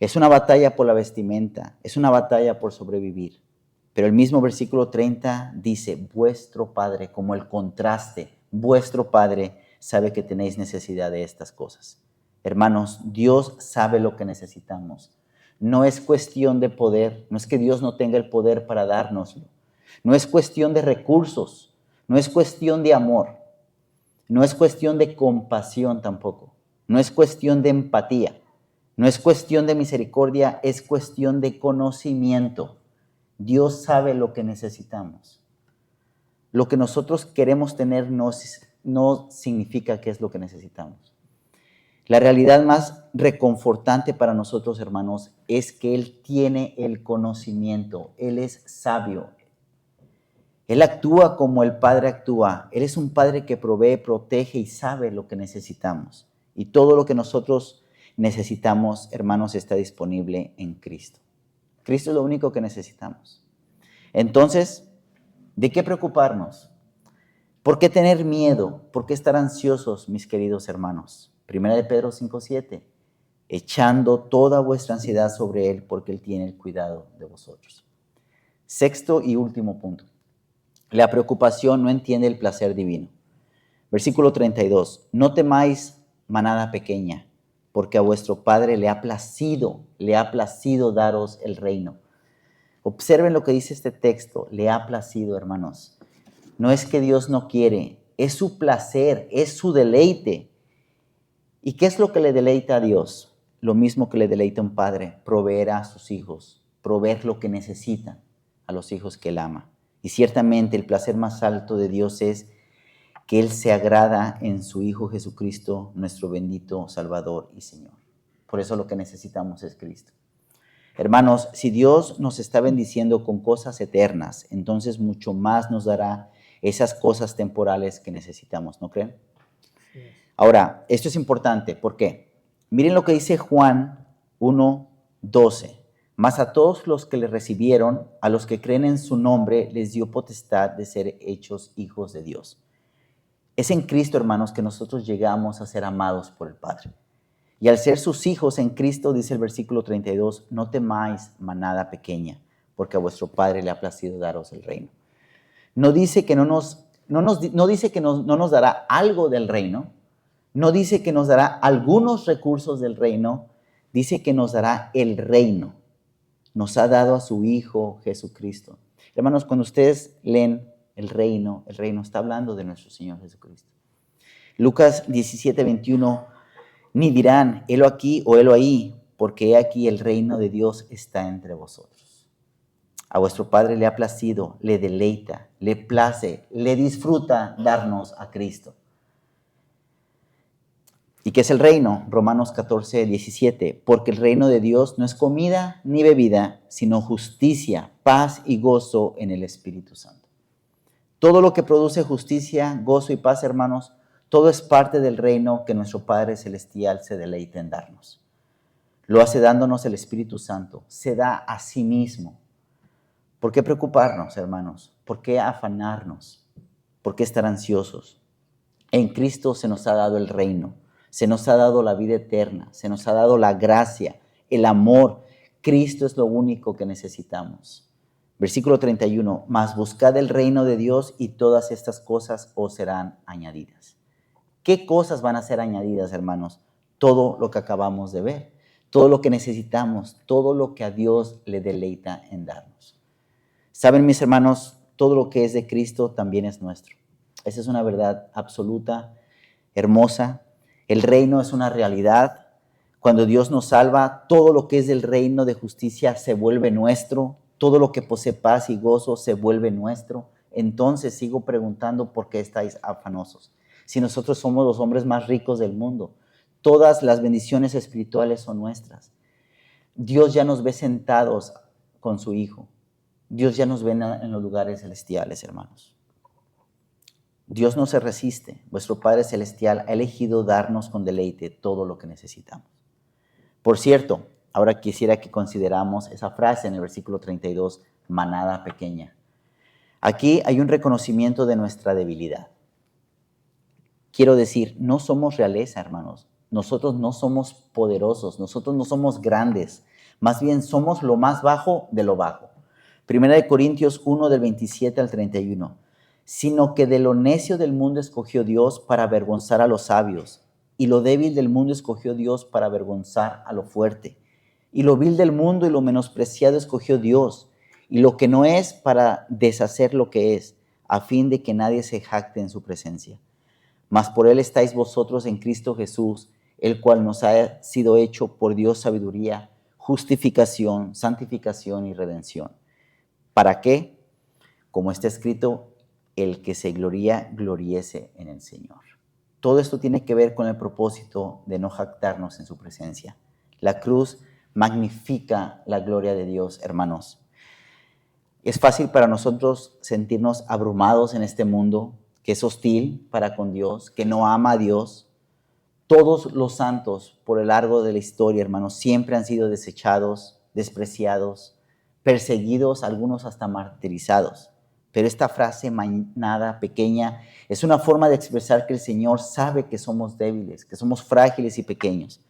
es una batalla por la vestimenta, es una batalla por sobrevivir. Pero el mismo versículo 30 dice, vuestro Padre, como el contraste, vuestro Padre sabe que tenéis necesidad de estas cosas. Hermanos, Dios sabe lo que necesitamos. No es cuestión de poder, no es que Dios no tenga el poder para dárnoslo. No es cuestión de recursos, no es cuestión de amor, no es cuestión de compasión tampoco, no es cuestión de empatía, no es cuestión de misericordia, es cuestión de conocimiento. Dios sabe lo que necesitamos. Lo que nosotros queremos tener no significa que es lo que necesitamos. La realidad más reconfortante para nosotros, hermanos, es que Él tiene el conocimiento. Él es sabio. Él actúa como el Padre actúa. Él es un Padre que provee, protege y sabe lo que necesitamos. Y todo lo que nosotros necesitamos, hermanos, está disponible en Cristo. Cristo es lo único que necesitamos. Entonces, ¿de qué preocuparnos? ¿Por qué tener miedo? ¿Por qué estar ansiosos, mis queridos hermanos? 1 de Pedro 5:7, echando toda vuestra ansiedad sobre Él, porque Él tiene el cuidado de vosotros. Sexto y último punto. La preocupación no entiende el placer divino. Versículo 32, no temáis, manada pequeña, porque a vuestro Padre le ha placido daros el reino. Observen lo que dice este texto, le ha placido, hermanos. No es que Dios no quiere, es su placer, es su deleite. ¿Y qué es lo que le deleita a Dios? Lo mismo que le deleita a un padre, proveer a sus hijos, proveer lo que necesitan a los hijos que Él ama. Y ciertamente el placer más alto de Dios es que Él se agrada en su Hijo Jesucristo, nuestro bendito Salvador y Señor. Por eso lo que necesitamos es Cristo. Hermanos, si Dios nos está bendiciendo con cosas eternas, entonces mucho más nos dará esas cosas temporales que necesitamos, ¿no creen? Sí. Ahora, esto es importante, ¿por qué? Miren lo que dice Juan 1:12. Mas a todos los que le recibieron, a los que creen en su nombre, les dio potestad de ser hechos hijos de Dios. Es en Cristo, hermanos, que nosotros llegamos a ser amados por el Padre. Y al ser sus hijos en Cristo, dice el versículo 32, no temáis, manada pequeña, porque a vuestro Padre le ha placido daros el reino. No dice que no nos dará algo del reino, no dice que nos dará algunos recursos del reino, dice que nos dará el reino. Nos ha dado a su Hijo Jesucristo. Hermanos, cuando ustedes leen el reino está hablando de nuestro Señor Jesucristo. Lucas 17:21, ni dirán, helo aquí o helo ahí, porque he aquí el reino de Dios está entre vosotros. A vuestro Padre le ha placido, le deleita, le place, le disfruta darnos a Cristo. ¿Y qué es el reino? Romanos 14:17. Porque el reino de Dios no es comida ni bebida, sino justicia, paz y gozo en el Espíritu Santo. Todo lo que produce justicia, gozo y paz, hermanos, todo es parte del reino que nuestro Padre Celestial se deleita en darnos. Lo hace dándonos el Espíritu Santo. Se da a sí mismo. ¿Por qué preocuparnos, hermanos? ¿Por qué afanarnos? ¿Por qué estar ansiosos? En Cristo se nos ha dado el reino. Se nos ha dado la vida eterna, se nos ha dado la gracia, el amor. Cristo es lo único que necesitamos. Versículo 31, mas buscad el reino de Dios y todas estas cosas os serán añadidas. ¿Qué cosas van a ser añadidas, hermanos? Todo lo que acabamos de ver, todo lo que necesitamos, todo lo que a Dios le deleita en darnos. ¿Saben, mis hermanos? Todo lo que es de Cristo también es nuestro. Esa es una verdad absoluta, hermosa. El reino es una realidad. Cuando Dios nos salva, todo lo que es del reino de justicia se vuelve nuestro. Todo lo que posee paz y gozo se vuelve nuestro. Entonces sigo preguntando por qué estáis afanosos. Si nosotros somos los hombres más ricos del mundo, todas las bendiciones espirituales son nuestras. Dios ya nos ve sentados con su Hijo. Dios ya nos ve en los lugares celestiales, hermanos. Dios no se resiste. Vuestro Padre Celestial ha elegido darnos con deleite todo lo que necesitamos. Por cierto, ahora quisiera que consideramos esa frase en el versículo 32, manada pequeña. Aquí hay un reconocimiento de nuestra debilidad. Quiero decir, no somos realeza, hermanos. Nosotros no somos poderosos, nosotros no somos grandes. Más bien somos lo más bajo de lo bajo. Primera de Corintios 1 del 27 al 31. Sino que de lo necio del mundo escogió Dios para avergonzar a los sabios, y lo débil del mundo escogió Dios para avergonzar a lo fuerte. Y lo vil del mundo y lo menospreciado escogió Dios, y lo que no es para deshacer lo que es, a fin de que nadie se jacte en su presencia. Mas por él estáis vosotros en Cristo Jesús, el cual nos ha sido hecho por Dios sabiduría, justificación, santificación y redención. ¿Para qué? Como está escrito, el que se gloría, gloríese en el Señor. Todo esto tiene que ver con el propósito de no jactarnos en su presencia. La cruz magnifica la gloria de Dios, hermanos. Es fácil para nosotros sentirnos abrumados en este mundo que es hostil para con Dios, que no ama a Dios. Todos los santos por el largo de la historia, hermanos, siempre han sido desechados, despreciados, perseguidos, algunos hasta martirizados. Pero esta frase, manada pequeña, es una forma de expresar que el Señor sabe que somos débiles, que somos frágiles y pequeños.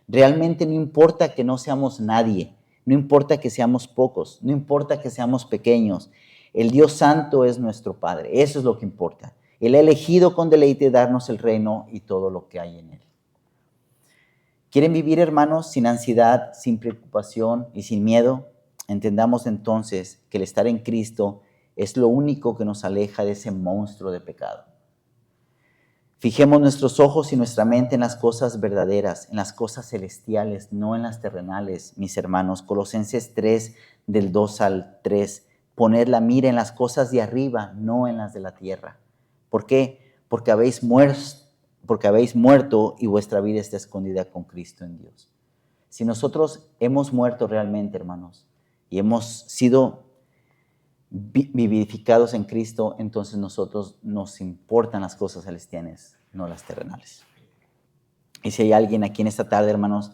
Realmente no importa que no seamos nadie, no importa que seamos pocos, no importa que seamos pequeños. El Dios Santo es nuestro Padre, eso es lo que importa. Él ha elegido con deleite darnos el reino y todo lo que hay en él. ¿Quieren vivir, hermanos, sin ansiedad, sin preocupación y sin miedo? Entendamos entonces que el estar en Cristo es lo único que nos aleja de ese monstruo de pecado. Fijemos nuestros ojos y nuestra mente en las cosas verdaderas, en las cosas celestiales, no en las terrenales, mis hermanos. Colosenses 3, del 2 al 3. Poned la mira en las cosas de arriba, no en las de la tierra. ¿Por qué? Porque habéis muerto y vuestra vida está escondida con Cristo en Dios. Si nosotros hemos muerto realmente, hermanos, y hemos sido vivificados en Cristo, entonces nosotros nos importan las cosas celestiales, no las terrenales. Y si hay alguien aquí en esta tarde, hermanos,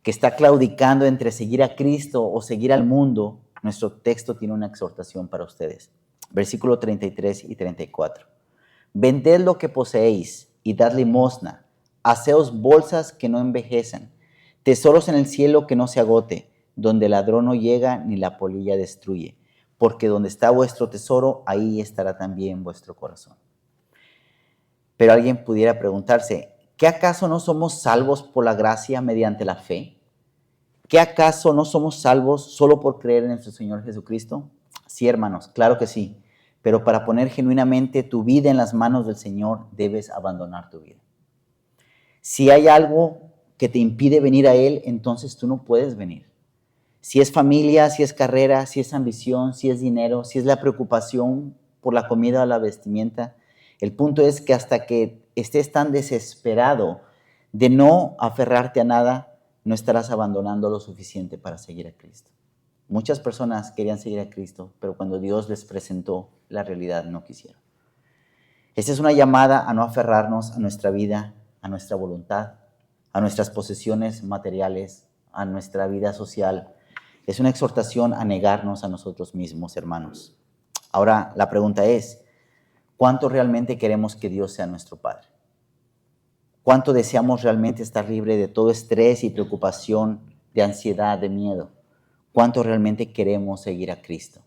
que está claudicando entre seguir a Cristo o seguir al mundo, nuestro texto tiene una exhortación para ustedes. Versículo 33 y 34. Vended lo que poseéis y dad limosna. Haceos bolsas que no envejecen, tesoros en el cielo que no se agote, donde el ladrón no llega ni la polilla destruye. Porque donde está vuestro tesoro, ahí estará también vuestro corazón. Pero alguien pudiera preguntarse, ¿qué acaso no somos salvos por la gracia mediante la fe? ¿Qué acaso no somos salvos solo por creer en nuestro Señor Jesucristo? Sí, hermanos, claro que sí. Pero para poner genuinamente tu vida en las manos del Señor, debes abandonar tu vida. Si hay algo que te impide venir a Él, entonces tú no puedes venir. Si es familia, si es carrera, si es ambición, si es dinero, si es la preocupación por la comida o la vestimenta, el punto es que hasta que estés tan desesperado de no aferrarte a nada, no estarás abandonando lo suficiente para seguir a Cristo. Muchas personas querían seguir a Cristo, pero cuando Dios les presentó la realidad no quisieron. Esta es una llamada a no aferrarnos a nuestra vida, a nuestra voluntad, a nuestras posesiones materiales, a nuestra vida social. Es una exhortación a negarnos a nosotros mismos, hermanos. Ahora, la pregunta es, ¿cuánto realmente queremos que Dios sea nuestro Padre? ¿Cuánto deseamos realmente estar libre de todo estrés y preocupación, de ansiedad, de miedo? ¿Cuánto realmente queremos seguir a Cristo?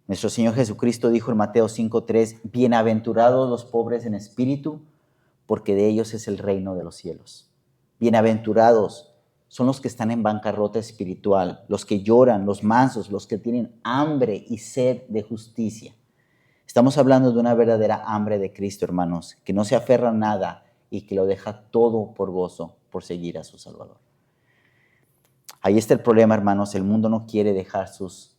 Nuestro Señor Jesucristo dijo en Mateo 5:3, bienaventurados los pobres en espíritu, porque de ellos es el reino de los cielos. Bienaventurados son los que están en bancarrota espiritual, los que lloran, los mansos, los que tienen hambre y sed de justicia. Estamos hablando de una verdadera hambre de Cristo, hermanos, que no se aferra a nada y que lo deja todo por gozo, por seguir a su Salvador. Ahí está el problema, hermanos. El mundo no quiere dejar sus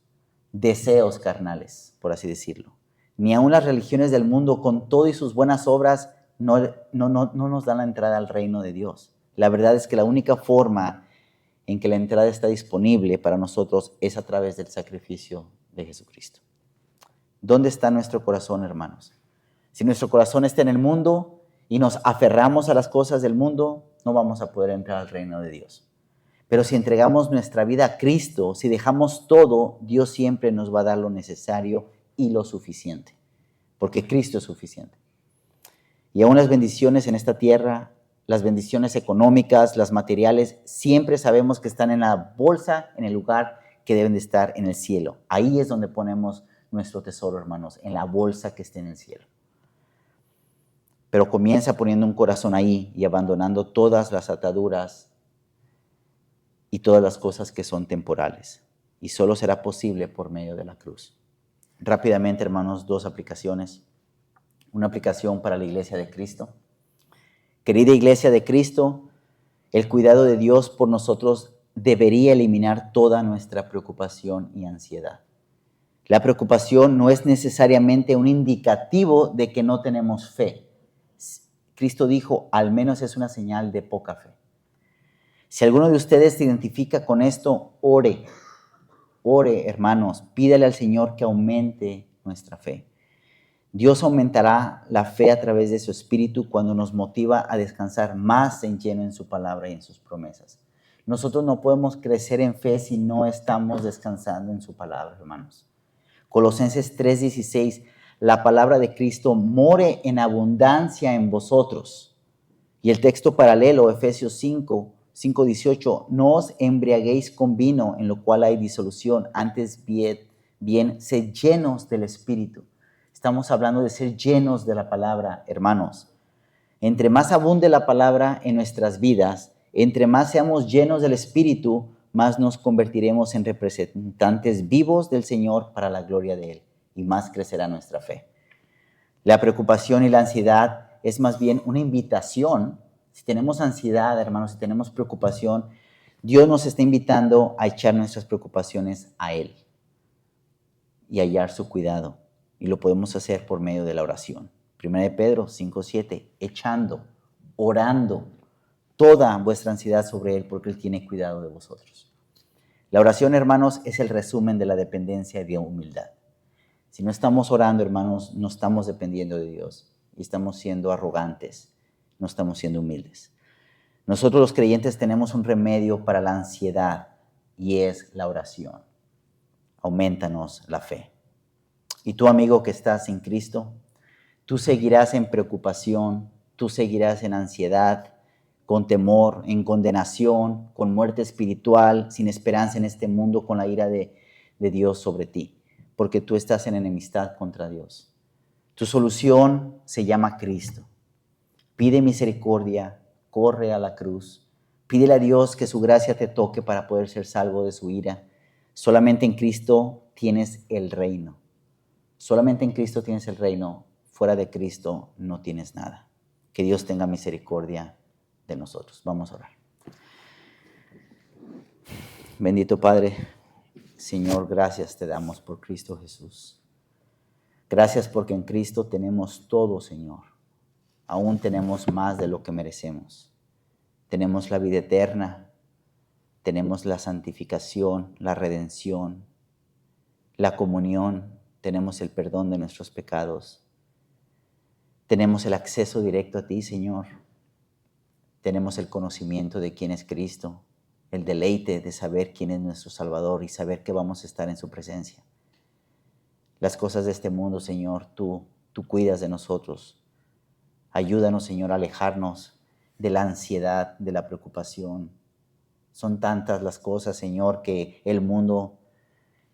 deseos carnales, por así decirlo. Ni aun las religiones del mundo, con todo y sus buenas obras, no nos dan la entrada al reino de Dios. La verdad es que la única forma en que la entrada está disponible para nosotros es a través del sacrificio de Jesucristo. ¿Dónde está nuestro corazón, hermanos? Si nuestro corazón está en el mundo y nos aferramos a las cosas del mundo, no vamos a poder entrar al reino de Dios. Pero si entregamos nuestra vida a Cristo, si dejamos todo, Dios siempre nos va a dar lo necesario y lo suficiente, porque Cristo es suficiente. Y aún las bendiciones en esta tierra, las bendiciones económicas, las materiales, siempre sabemos que están en la bolsa, en el lugar que deben de estar en el cielo. Ahí es donde ponemos nuestro tesoro, hermanos, en la bolsa que esté en el cielo. Pero comienza poniendo un corazón ahí y abandonando todas las ataduras y todas las cosas que son temporales. Y solo será posible por medio de la cruz. Rápidamente, hermanos, 2 aplicaciones. Una aplicación para la iglesia de Cristo. Querida iglesia de Cristo, el cuidado de Dios por nosotros debería eliminar toda nuestra preocupación y ansiedad. La preocupación no es necesariamente un indicativo de que no tenemos fe. Cristo dijo, al menos es una señal de poca fe. Si alguno de ustedes se identifica con esto, ore, hermanos, pídale al Señor que aumente nuestra fe. Dios aumentará la fe a través de su Espíritu cuando nos motiva a descansar más en lleno en su palabra y en sus promesas. Nosotros no podemos crecer en fe si no estamos descansando en su palabra, hermanos. Colosenses 3:16, la palabra de Cristo more en abundancia en vosotros. Y el texto paralelo, Efesios 5:18, no os embriaguéis con vino en lo cual hay disolución, antes bien, sed llenos del Espíritu. Estamos hablando de ser llenos de la palabra, hermanos. Entre más abunde la palabra en nuestras vidas, entre más seamos llenos del Espíritu, más nos convertiremos en representantes vivos del Señor para la gloria de Él, y más crecerá nuestra fe. La preocupación y la ansiedad es más bien una invitación. Si tenemos ansiedad, hermanos, si tenemos preocupación, Dios nos está invitando a echar nuestras preocupaciones a Él y hallar su cuidado. Y lo podemos hacer por medio de la oración. 1 Pedro 5:7, echando, orando toda vuestra ansiedad sobre Él, porque Él tiene cuidado de vosotros. La oración, hermanos, es el resumen de la dependencia y de humildad. Si no estamos orando, hermanos, no estamos dependiendo de Dios y estamos siendo arrogantes, no estamos siendo humildes. Nosotros los creyentes tenemos un remedio para la ansiedad y es la oración. Aumentanos la fe. Y tú, amigo que estás en Cristo, tú seguirás en preocupación, tú seguirás en ansiedad, con temor, en condenación, con muerte espiritual, sin esperanza en este mundo, con la ira de Dios sobre ti, porque tú estás en enemistad contra Dios. Tu solución se llama Cristo. Pide misericordia, corre a la cruz, pídele a Dios que su gracia te toque para poder ser salvo de su ira. Solamente en Cristo tienes el reino. Solamente en Cristo tienes el reino. Fuera de Cristo no tienes nada. Que Dios tenga misericordia de nosotros. Vamos a orar. Bendito Padre, Señor, gracias te damos por Cristo Jesús. Gracias porque en Cristo tenemos todo, Señor. Aún tenemos más de lo que merecemos. Tenemos la vida eterna, tenemos la santificación, la redención, la comunión, tenemos el perdón de nuestros pecados. Tenemos el acceso directo a ti, Señor. Tenemos el conocimiento de quién es Cristo, el deleite de saber quién es nuestro Salvador y saber que vamos a estar en su presencia. Las cosas de este mundo, Señor, tú cuidas de nosotros. Ayúdanos, Señor, a alejarnos de la ansiedad, de la preocupación. Son tantas las cosas, Señor, que el mundo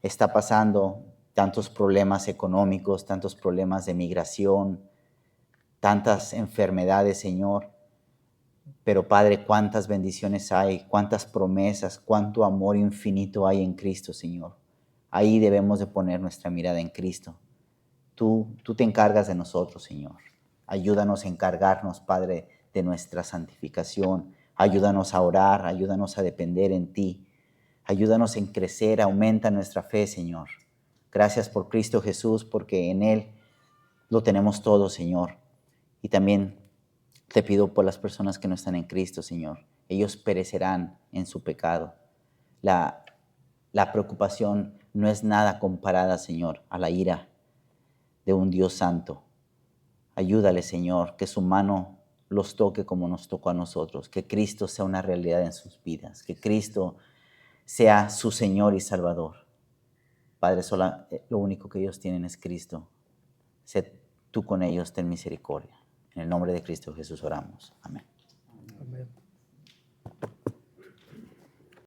está pasando, tantos problemas económicos, tantos problemas de migración, tantas enfermedades, Señor. Pero, Padre, cuántas bendiciones hay, cuántas promesas, cuánto amor infinito hay en Cristo, Señor. Ahí debemos de poner nuestra mirada en Cristo. Tú te encargas de nosotros, Señor. Ayúdanos a encargarnos, Padre, de nuestra santificación. Ayúdanos a orar, ayúdanos a depender en ti. Ayúdanos en crecer, aumenta nuestra fe, Señor. Gracias por Cristo Jesús, porque en Él lo tenemos todo, Señor. Y también te pido por las personas que no están en Cristo, Señor. Ellos perecerán en su pecado. La preocupación no es nada comparada, Señor, a la ira de un Dios santo. Ayúdale, Señor, que su mano los toque como nos tocó a nosotros, que Cristo sea una realidad en sus vidas, que Cristo sea su Señor y Salvador. Padre, lo único que ellos tienen es Cristo. Sé tú con ellos, ten misericordia. En el nombre de Cristo Jesús oramos. Amén. Amén.